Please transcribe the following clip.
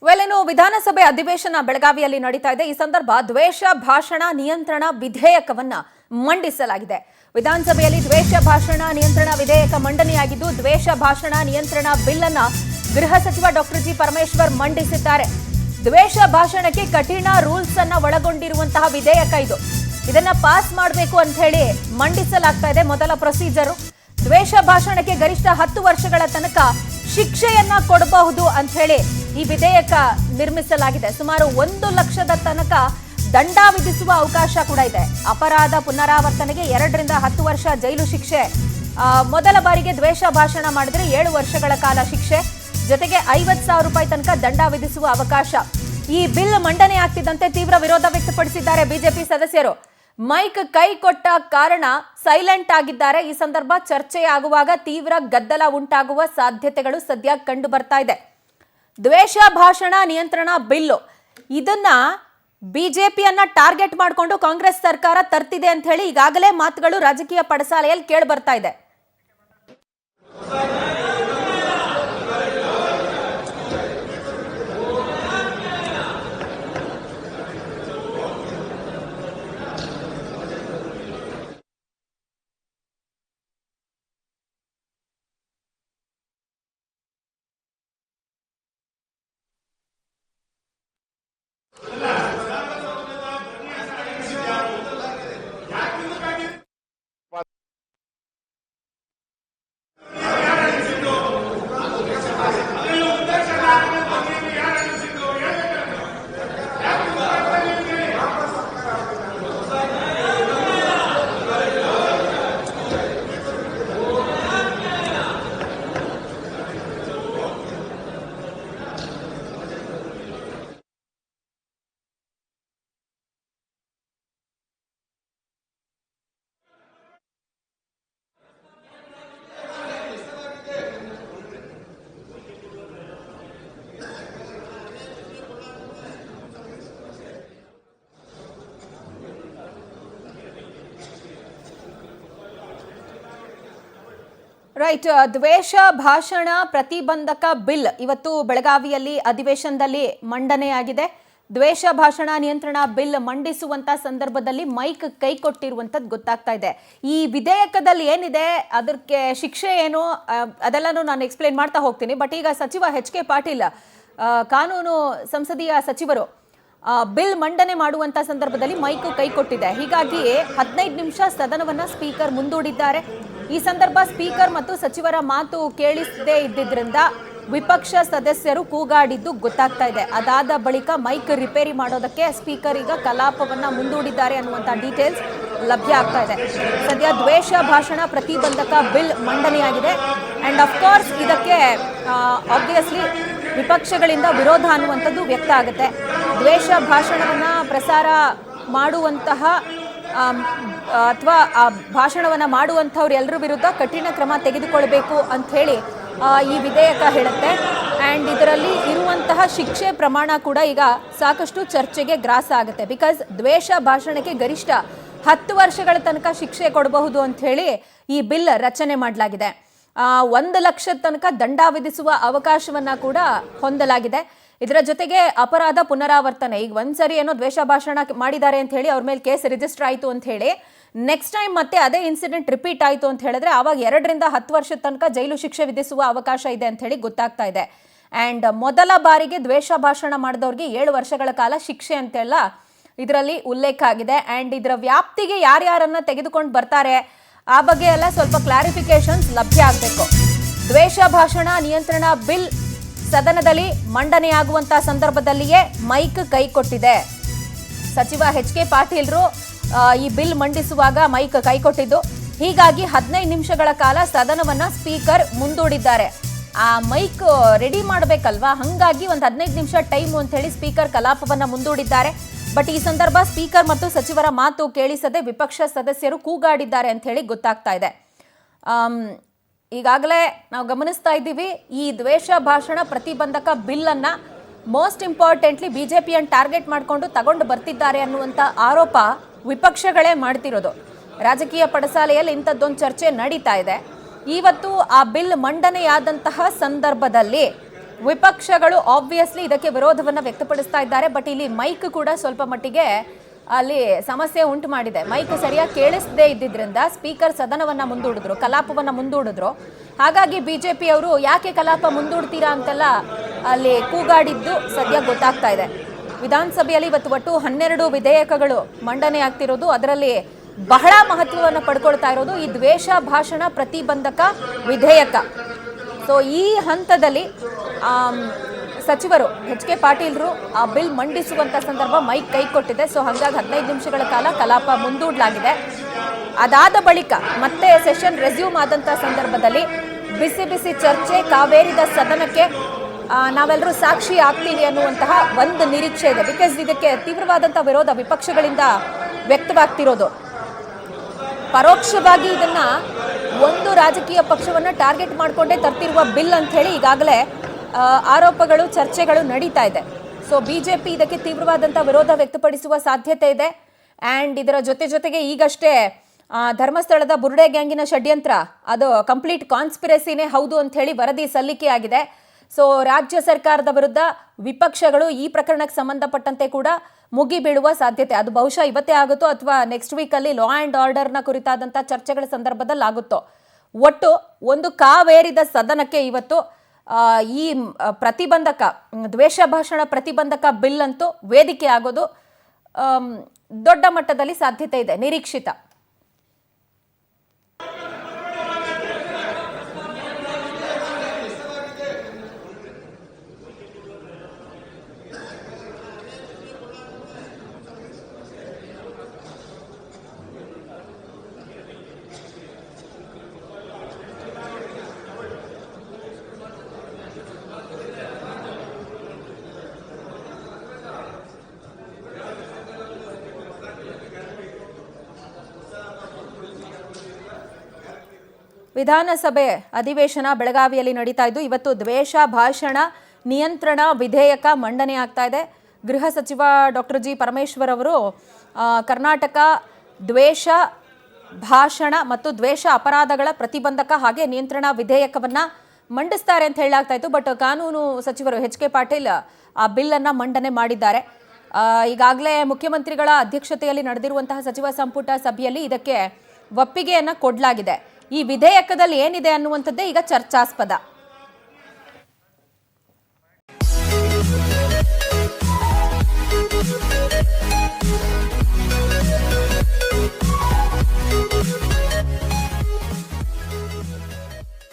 ಇನ್ನು ವಿಧಾನಸಭೆ ಅಧಿವೇಶನ ಬೆಳಗಾವಿಯಲ್ಲಿ ನಡೀತಾ ಇದೆ. ಈ ಸಂದರ್ಭ ದ್ವೇಷ ಭಾಷಣ ನಿಯಂತ್ರಣ ವಿಧೇಯಕವನ್ನ ಮಂಡಿಸಲಾಗಿದೆ. ವಿಧಾನಸಭೆಯಲ್ಲಿ ದ್ವೇಷ ಭಾಷಣ ನಿಯಂತ್ರಣ ವಿಧೇಯಕ ಮಂಡನೆಯಾಗಿದ್ದು, ದ್ವೇಷ ಭಾಷಣ ನಿಯಂತ್ರಣ ಬಿಲ್ ಅನ್ನ ಗೃಹ ಸಚಿವ ಡಾಕ್ಟರ್ ಜಿ ಪರಮೇಶ್ವರ್ ಮಂಡಿಸಿದ್ದಾರೆ. ದ್ವೇಷ ಭಾಷಣಕ್ಕೆ ಕಠಿಣ ರೂಲ್ಸ್ ಅನ್ನ ಒಳಗೊಂಡಿರುವಂತಹ ವಿಧೇಯಕ ಇದು. ಇದನ್ನ ಪಾಸ್ ಮಾಡಬೇಕು ಅಂತ ಹೇಳಿ ಮಂಡಿಸಲಾಗ್ತಾ ಇದೆ. ಮೊದಲ ಪ್ರೊಸೀಜರ್ ದ್ವೇಷ ಭಾಷಣಕ್ಕೆ ಗರಿಷ್ಠ 10 ವರ್ಷಗಳ ತನಕ ಶಿಕ್ಷೆಯನ್ನ ಕೊಡಬಹುದು ಅಂತ ಹೇಳಿ ಈ ವಿಧೇಯಕ ನಿರ್ಮಿಸಲಾಗಿದೆ. ಸುಮಾರು 1 ಲಕ್ಷದ ತನಕ ದಂಡ ವಿಧಿಸುವ ಅವಕಾಶ ಕೂಡ ಇದೆ. ಅಪರಾಧ ಪುನರಾವರ್ತನೆಗೆ 2 ರಿಂದ 10 ವರ್ಷ ಜೈಲು ಶಿಕ್ಷೆ. ಮೊದಲ ಬಾರಿಗೆ ದ್ವೇಷ ಭಾಷಣ ಮಾಡಿದ್ರೆ 7 ವರ್ಷಗಳ ಕಾಲ ಶಿಕ್ಷೆ, ಜೊತೆಗೆ 50,000 ರೂಪಾಯಿ ತನಕ ದಂಡ ವಿಧಿಸುವ ಅವಕಾಶ. ಈ ಬಿಲ್ ಮಂಡನೆ ಆಗ್ತಿದ್ದಂತೆ ತೀವ್ರ ವಿರೋಧ ವ್ಯಕ್ತಪಡಿಸಿದ್ದಾರೆ ಬಿಜೆಪಿ ಸದಸ್ಯರು. ಮೈಕ್ ಕೈ ಕೊಟ್ಟ ಕಾರಣ ಸೈಲೆಂಟ್ ಆಗಿದ್ದಾರೆ. ಈ ಸಂದರ್ಭ ಚರ್ಚೆಯಾಗುವಾಗ ತೀವ್ರ ಗದ್ದಲ ಉಂಟಾಗುವ ಸಾಧ್ಯತೆಗಳು ಸದ್ಯ ಕಂಡು ಬರ್ತಾ ಇದೆ. ದ್ವೇಷ ಭಾಷಣ ನಿಯಂತ್ರಣ ಬಿಲ್ಲು ಇದನ್ನ ಬಿಜೆಪಿಯನ್ನ ಟಾರ್ಗೆಟ್ ಮಾಡಿಕೊಂಡು ಕಾಂಗ್ರೆಸ್ ಸರ್ಕಾರ ತರ್ತಿದೆ ಅಂತ ಹೇಳಿ ಈಗಾಗಲೇ ಮಾತುಗಳು ರಾಜಕೀಯ ಪಡಸಾಲೆಯಲ್ಲಿ ಕೇಳಿ ಬರ್ತಾ ಇದೆ. ರೈಟ್, ದ್ವೇಷ ಭಾಷಣ ಪ್ರತಿಬಂಧಕ ಬಿಲ್ ಇವತ್ತು ಬೆಳಗಾವಿಯಲ್ಲಿ ಅಧಿವೇಶನದಲ್ಲಿ ಮಂಡನೆಯಾಗಿದೆ. ದ್ವೇಷ ಭಾಷಣ ನಿಯಂತ್ರಣ ಬಿಲ್ ಮಂಡಿಸುವಂತ ಸಂದರ್ಭದಲ್ಲಿ ಮೈಕ್ ಕೈ ಕೊಟ್ಟಿರುವಂತದ್ದು ಗೊತ್ತಾಗ್ತಾ ಇದೆ. ಈ ವಿಧೇಯಕದಲ್ಲಿ ಏನಿದೆ, ಅದಕ್ಕೆ ಶಿಕ್ಷೆ ಏನು, ಅದೆಲ್ಲನೂ ನಾನು ಎಕ್ಸ್ಪ್ಲೇನ್ ಮಾಡ್ತಾ ಹೋಗ್ತೀನಿ. ಬಟ್ ಈಗ ಸಚಿವ ಎಚ್.ಕೆ. ಪಾಟೀಲ್ ಕಾನೂನು ಸಂಸದೀಯ ಸಚಿವರು ಬಿಲ್ ಮಂಡನೆ ಮಾಡುವಂತ ಸಂದರ್ಭದಲ್ಲಿ ಮೈಕ್ ಕೈ ಕೊಟ್ಟಿದೆ. ಹೀಗಾಗಿ 15 ನಿಮಿಷ ಸದನವನ್ನ ಸ್ಪೀಕರ್ ಮುಂದೂಡಿದ್ದಾರೆ. ಈ ಸಂದರ್ಭ ಸ್ಪೀಕರ್ ಮತ್ತು ಸಚಿವರ ಮಾತು ಕೇಳಿಸದೇ ಇದ್ದಿದ್ರಿಂದ ವಿಪಕ್ಷ ಸದಸ್ಯರು ಕೂಗಾಡಿದ್ದು ಗೊತ್ತಾಗ್ತಾ ಇದೆ. ಅದಾದ ಬಳಿಕ ಮೈಕ್ ರಿಪೇರಿ ಮಾಡೋದಕ್ಕೆ ಸ್ಪೀಕರ್ ಈಗ ಕಲಾಪವನ್ನ ಮುಂದೂಡಿದ್ದಾರೆ ಅನ್ನುವಂಥ ಡೀಟೇಲ್ಸ್ ಲಭ್ಯ ಆಗ್ತಾ ಇದೆ. ಸದ್ಯ ದ್ವೇಷ ಭಾಷಣ ಪ್ರತಿಬಂಧಕ ಬಿಲ್ ಮಂಡನೆಯಾಗಿದೆ. ಅಂಡ್ ಅಫ್ಕೋರ್ಸ್ ಇದಕ್ಕೆ ಆಬ್ವಿಯಸ್ಲಿ ವಿಪಕ್ಷಗಳಿಂದ ವಿರೋಧ ಅನ್ನುವಂಥದ್ದು ವ್ಯಕ್ತ ಆಗುತ್ತೆ. ದ್ವೇಷ ಭಾಷಣವನ್ನ ಪ್ರಸಾರ ಮಾಡುವಂತಹ ಅಥವಾ ಆ ಭಾಷಣವನ್ನ ಮಾಡುವಂಥವ್ರು ಎಲ್ಲರ ವಿರುದ್ಧ ಕಠಿಣ ಕ್ರಮ ತೆಗೆದುಕೊಳ್ಬೇಕು ಅಂತ ಹೇಳಿ ಈ ವಿಧೇಯಕ ಹೇಳುತ್ತೆ. ಆ್ಯಂಡ್ ಇದರಲ್ಲಿ ಇರುವಂತಹ ಶಿಕ್ಷೆ ಪ್ರಮಾಣ ಕೂಡ ಈಗ ಸಾಕಷ್ಟು ಚರ್ಚೆಗೆ ಗ್ರಾಸ ಆಗುತ್ತೆ. ಬಿಕಾಸ್ ದ್ವೇಷ ಭಾಷಣಕ್ಕೆ ಗರಿಷ್ಠ 10 ವರ್ಷಗಳ ತನಕ ಶಿಕ್ಷೆ ಕೊಡಬಹುದು ಅಂತ ಹೇಳಿ ಈ ಬಿಲ್ ರಚನೆ ಮಾಡಲಾಗಿದೆ. 1 ಲಕ್ಷದ ತನಕ ದಂಡ ವಿಧಿಸುವ ಅವಕಾಶವನ್ನ ಕೂಡ ಹೊಂದಲಾಗಿದೆ. ಇದರ ಜೊತೆಗೆ ಅಪರಾಧ ಪುನರಾವರ್ತನೆ, ಈಗ ಒಂದ್ಸರಿ ಏನೋ ದ್ವೇಷ ಭಾಷಣ ಮಾಡಿದ್ದಾರೆ ಅಂತ ಹೇಳಿ ಅವ್ರ ಮೇಲೆ ಕೇಸ್ ರಿಜಿಸ್ಟರ್ ಆಯಿತು ಅಂತ ಹೇಳಿ ನೆಕ್ಸ್ಟ್ ಟೈಮ್ ಮತ್ತೆ ಅದೇ ಇನ್ಸಿಡೆಂಟ್ ರಿಪೀಟ್ ಆಯಿತು ಅಂತ ಹೇಳಿದ್ರೆ ಆವಾಗ 2 ರಿಂದ 10 ವರ್ಷದ ತನಕ ಜೈಲು ಶಿಕ್ಷೆ ವಿಧಿಸುವ ಅವಕಾಶ ಇದೆ ಅಂತ ಹೇಳಿ ಗೊತ್ತಾಗ್ತಾ ಇದೆ. ಆ್ಯಂಡ್ ಮೊದಲ ಬಾರಿಗೆ ದ್ವೇಷ ಭಾಷಣ ಮಾಡಿದವ್ರಿಗೆ 7 ವರ್ಷಗಳ ಕಾಲ ಶಿಕ್ಷೆ ಅಂತೆಲ್ಲ ಇದರಲ್ಲಿ ಉಲ್ಲೇಖ ಆಗಿದೆ. ಆ್ಯಂಡ್ ಇದರ ವ್ಯಾಪ್ತಿಗೆ ಯಾರ್ಯಾರನ್ನ ತೆಗೆದುಕೊಂಡು ಬರ್ತಾರೆ ಆ ಬಗ್ಗೆ ಎಲ್ಲ ಸ್ವಲ್ಪ ಕ್ಲಾರಿಫಿಕೇಶನ್ಸ್ ಲಭ್ಯ ಆಗಬೇಕು. ದ್ವೇಷ ಭಾಷಣ ನಿಯಂತ್ರಣ ಬಿಲ್ ಸದನದಲ್ಲಿ ಮಂಡನೆಯಾಗುವಂತ ಸಂದರ್ಭದಲ್ಲಿಯೇ ಮೈಕ್ ಕೈ ಕೊಟ್ಟಿದೆ. ಸಚಿವ ಎಚ್.ಕೆ. ಪಾಟೀಲ್ರು ಈ ಬಿಲ್ ಮಂಡಿಸುವಾಗ ಮೈಕ್ ಕೈ ಕೊಟ್ಟಿದ್ದು. ಹೀಗಾಗಿ 15 ನಿಮಿಷಗಳ ಕಾಲ ಸದನವನ್ನ ಸ್ಪೀಕರ್ ಮುಂದೂಡಿದ್ದಾರೆ. ಆ ಮೈಕ್ ರೆಡಿ ಮಾಡಬೇಕಲ್ವಾ, ಹಂಗಾಗಿ ಒಂದು 15 ನಿಮಿಷ ಟೈಮು ಅಂತ ಹೇಳಿ ಸ್ಪೀಕರ್ ಕಲಾಪವನ್ನ ಮುಂದೂಡಿದ್ದಾರೆ. ಬಟ್ ಈ ಸಂದರ್ಭ ಸ್ಪೀಕರ್ ಮತ್ತು ಸಚಿವರ ಮಾತು ಕೇಳಿಸದೆ ವಿಪಕ್ಷ ಸದಸ್ಯರು ಕೂಗಾಡಿದ್ದಾರೆ ಅಂತ ಹೇಳಿ ಗೊತ್ತಾಗ್ತಾ ಇದೆ. ಈಗಾಗಲೇ ನಾವು ಗಮನಿಸ್ತಾ ಇದ್ದೀವಿ, ಈ ದ್ವೇಷ ಭಾಷಣ ಪ್ರತಿಬಂಧಕ ಬಿಲ್ ಅನ್ನ ಮೋಸ್ಟ್ ಇಂಪಾರ್ಟೆಂಟ್ಲಿ ಬಿಜೆಪಿಯನ್ನು ಟಾರ್ಗೆಟ್ ಮಾಡಿಕೊಂಡು ತಗೊಂಡು ಬರ್ತಿದ್ದಾರೆ ಅನ್ನುವಂಥ ಆರೋಪ ವಿಪಕ್ಷಗಳೇ ಮಾಡ್ತಿರೋದು. ರಾಜಕೀಯ ಪಡಸಾಲೆಯಲ್ಲಿ ಇಂಥದ್ದೊಂದು ಚರ್ಚೆ ನಡೀತಾ ಇದೆ. ಇವತ್ತು ಆ ಬಿಲ್ ಮಂಡನೆಯಾದಂತಹ ಸಂದರ್ಭದಲ್ಲಿ ವಿಪಕ್ಷಗಳು ಆಬ್ವಿಯಸ್ಲಿ ಇದಕ್ಕೆ ವಿರೋಧವನ್ನ ವ್ಯಕ್ತಪಡಿಸ್ತಾ ಇದ್ದಾರೆ. ಬಟ್ ಇಲ್ಲಿ ಮೈಕ್ ಕೂಡ ಸ್ವಲ್ಪ ಮಟ್ಟಿಗೆ ಅಲ್ಲಿ ಸಮಸ್ಯೆ ಉಂಟು ಮಾಡಿದೆ. ಮೈಕ್ ಸರಿಯಾಗಿ ಕೇಳಿಸದೇ ಇದ್ದಿದ್ರಿಂದ ಸ್ಪೀಕರ್ ಸದನವನ್ನ ಮುಂದೂಡಿದ್ರು, ಕಲಾಪವನ್ನ ಮುಂದೂಡಿದ್ರು. ಹಾಗಾಗಿ ಬಿಜೆಪಿ ಅವರು ಯಾಕೆ ಕಲಾಪ ಮುಂದೂಡ್ತೀರಾ ಅಂತೆಲ್ಲ ಅಲ್ಲಿ ಕೂಗಾಡಿದ್ದು ಸದ್ಯ ಗೊತ್ತಾಗ್ತಾ ಇದೆ. ವಿಧಾನಸಭೆಯಲ್ಲಿ ಇವತ್ತು ಒಟ್ಟು 12 ವಿಧೇಯಕಗಳು ಮಂಡನೆ ಆಗ್ತಿರೋದು. ಅದರಲ್ಲಿ ಬಹಳ ಮಹತ್ವವನ್ನು ಪಡ್ಕೊಳ್ತಾ ಇರೋದು ಈ ದ್ವೇಷ ಭಾಷಣ ಪ್ರತಿಬಂಧಕ ವಿಧೇಯಕ. ಸೊ ಈ ಹಂತದಲ್ಲಿ ಸಚಿವರು ಎಚ್ ಕೆ ಪಾಟೀಲ್ರು ಆ ಬಿಲ್ ಮಂಡಿಸುವಂತ ಸಂದರ್ಭ ಮೈಕ್ ಕೈ ಕೊಟ್ಟಿದೆ. ಸೊ ಹಾಗಾಗಿ 15 ನಿಮಿಷಗಳ ಕಾಲ ಕಲಾಪ ಮುಂದೂಡಲಾಗಿದೆ. ಅದಾದ ಬಳಿಕ ಮತ್ತೆ ಸೆಷನ್ ರೆಸ್ಯೂಮ್ ಆದಂತ ಸಂದರ್ಭದಲ್ಲಿ ಬಿಸಿ ಬಿಸಿ ಚರ್ಚೆ, ಕಾವೇರಿದ ಸದನಕ್ಕೆ ನಾವೆಲ್ಲರೂ ಸಾಕ್ಷಿ ಆಗ್ತೀವಿ ಅನ್ನುವಂತಹ ಒಂದು ನಿರೀಕ್ಷೆ ಇದೆ. ಬಿಕಾಸ್ ಇದಕ್ಕೆ ತೀವ್ರವಾದಂತಹ ವಿರೋಧ ವಿಪಕ್ಷಗಳಿಂದ ವ್ಯಕ್ತವಾಗ್ತಿರೋದು. ಪರೋಕ್ಷವಾಗಿ ಇದನ್ನ ಒಂದು ರಾಜಕೀಯ ಪಕ್ಷವನ್ನ ಟಾರ್ಗೆಟ್ ಮಾಡಿಕೊಂಡೇ ತರ್ತಿರುವ ಬಿಲ್ ಅಂತ ಹೇಳಿ ಈಗಾಗಲೇ ಆರೋಪಗಳು, ಚರ್ಚೆಗಳು ನಡೀತಾ ಇದೆ. ಸೊ ಬಿಜೆಪಿ ಇದಕ್ಕೆ ತೀವ್ರವಾದಂತಹ ವಿರೋಧ ವ್ಯಕ್ತಪಡಿಸುವ ಸಾಧ್ಯತೆ ಇದೆ. ಆ್ಯಂಡ್ ಇದರ ಜೊತೆಗೆ ಈಗಷ್ಟೇ ಧರ್ಮಸ್ಥಳದ ಬುರುಡೆ ಗ್ಯಾಂಗಿನ ಷಡ್ಯಂತ್ರ ಅದು ಕಂಪ್ಲೀಟ್ ಕಾನ್ಸ್ಪಿರಸಿನೇ ಹೌದು ಅಂತ ಹೇಳಿ ವರದಿ ಸಲ್ಲಿಕೆಯಾಗಿದೆ. ಸೊ ರಾಜ್ಯ ಸರ್ಕಾರದ ವಿರುದ್ಧ ವಿಪಕ್ಷಗಳು ಈ ಪ್ರಕರಣಕ್ಕೆ ಸಂಬಂಧಪಟ್ಟಂತೆ ಕೂಡ ಮುಗಿ ಬೀಳುವ ಸಾಧ್ಯತೆ, ಅದು ಬಹುಶಃ ಇವತ್ತೇ ಆಗುತ್ತೋ ಅಥವಾ ನೆಕ್ಸ್ಟ್ ವೀಕಲ್ಲಿ ಲಾ ಆ್ಯಂಡ್ ಆರ್ಡರ್ನ ಕುರಿತಾದಂಥ ಚರ್ಚೆಗಳ ಸಂದರ್ಭದಲ್ಲಿ ಆಗುತ್ತೋ. ಒಟ್ಟು ಒಂದು ಕಾವೇರಿದ ಸದನಕ್ಕೆ ಇವತ್ತು ಈ ಪ್ರತಿಬಂಧಕ ದ್ವೇಷ ಭಾಷಣ ಪ್ರತಿಬಂಧಕ ಬಿಲ್ ಅಂತೂ ವೇದಿಕೆ ಆಗೋದು ದೊಡ್ಡ ಮಟ್ಟದಲ್ಲಿ ಸಾಧ್ಯತೆ ಇದೆ, ನಿರೀಕ್ಷಿತ. ವಿಧಾನಸಭೆ ಅಧಿವೇಶನ ಬೆಳಗಾವಿಯಲ್ಲಿ ನಡೀತಾ ಇದ್ದು ಇವತ್ತು ದ್ವೇಷ ಭಾಷಣ ನಿಯಂತ್ರಣ ವಿಧೇಯಕ ಮಂಡನೆ ಆಗ್ತಾ ಇದೆ. ಗೃಹ ಸಚಿವ ಡಾಕ್ಟರ್ ಜಿ ಪರಮೇಶ್ವರ್ ಅವರು ಕರ್ನಾಟಕ ದ್ವೇಷ ಭಾಷಣ ಮತ್ತು ದ್ವೇಷ ಅಪರಾಧಗಳ ಪ್ರತಿಬಂಧಕ ಹಾಗೆ ನಿಯಂತ್ರಣ ವಿಧೇಯಕವನ್ನ ಮಂಡಿಸ್ತಾರೆ ಅಂತ ಹೇಳಲಾಗ್ತಾ ಇತ್ತು. ಬಟ್ ಕಾನೂನು ಸಚಿವರು ಎಚ್ ಕೆ ಪಾಟೀಲ್ ಆ ಬಿಲ್ ಅನ್ನ ಮಂಡನೆ ಮಾಡಿದ್ದಾರೆ. ಈಗಾಗಲೇ ಮುಖ್ಯಮಂತ್ರಿಗಳ ಅಧ್ಯಕ್ಷತೆಯಲ್ಲಿ ನಡೆದಿರುವಂತಹ ಸಚಿವ ಸಂಪುಟ ಸಭೆಯಲ್ಲಿ ಇದಕ್ಕೆ ಒಪ್ಪಿಗೆಯನ್ನ ಕೊಡಲಾಗಿದೆ. ಈ ವಿಧೇಯಕದಲ್ಲಿ ಏನಿದೆ ಅನ್ನುವಂಥದ್ದೇ ಈಗ ಚರ್ಚಾಸ್ಪದ.